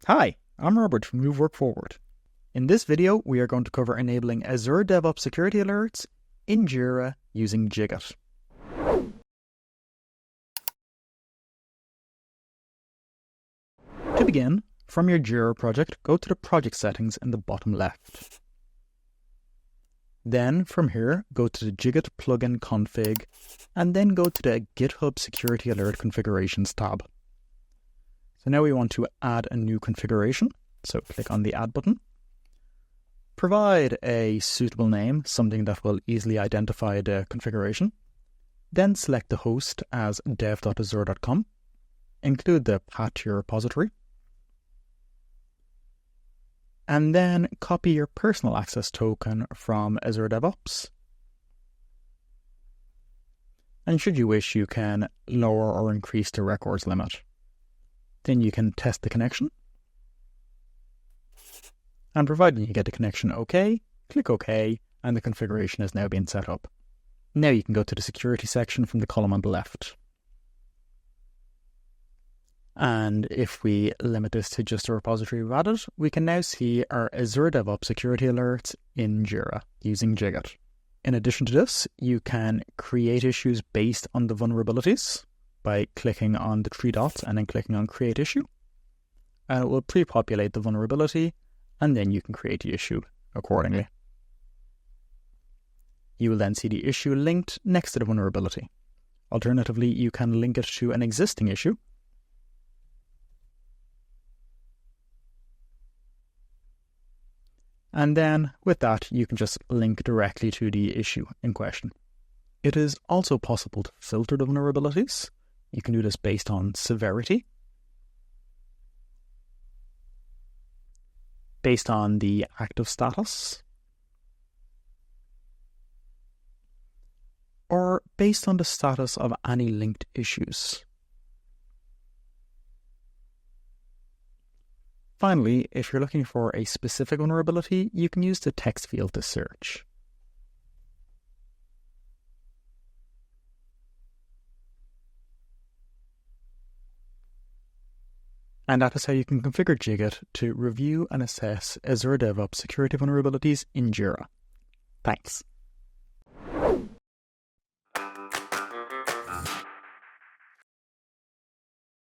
Hi, I'm Robert from Move Work Forward. In this video, we are going to cover enabling Azure DevOps security alerts in Jira using Jiggit. To begin, from your Jira project, go to the project settings in the bottom left. Then, from here, go to the Jiggit plugin config, and then go to the GitHub Security Alert Configurations tab. So now we want to add a new configuration, so click on the Add button. Provide a suitable name, something that will easily identify the configuration. Then select the host as dev.azure.com. Include the path to your repository. And then copy your personal access token from Azure DevOps. And should you wish, you can lower or increase the records limit. Then you can test the connection. And provided you get the connection OK, click OK, and the configuration has now been set up. Now you can go to the security section from the column on the left. And if we limit this to just a repository we've added, we can now see our Azure DevOps security alerts in Jira using Jiggit. In addition to this, you can create issues based on the vulnerabilities by clicking on the three dots and then clicking on Create Issue. And it will pre-populate the vulnerability, and then you can create the issue accordingly. You will then see the issue linked next to the vulnerability. Alternatively, you can link it to an existing issue. And then with that, you can just link directly to the issue in question. It is also possible to filter the vulnerabilities. You can do this based on severity, based on the active status, or based on the status of any linked issues. Finally, if you're looking for a specific vulnerability, you can use the text field to search. And that is how you can configure Jiggit to review and assess Azure DevOps security vulnerabilities in Jira. Thanks.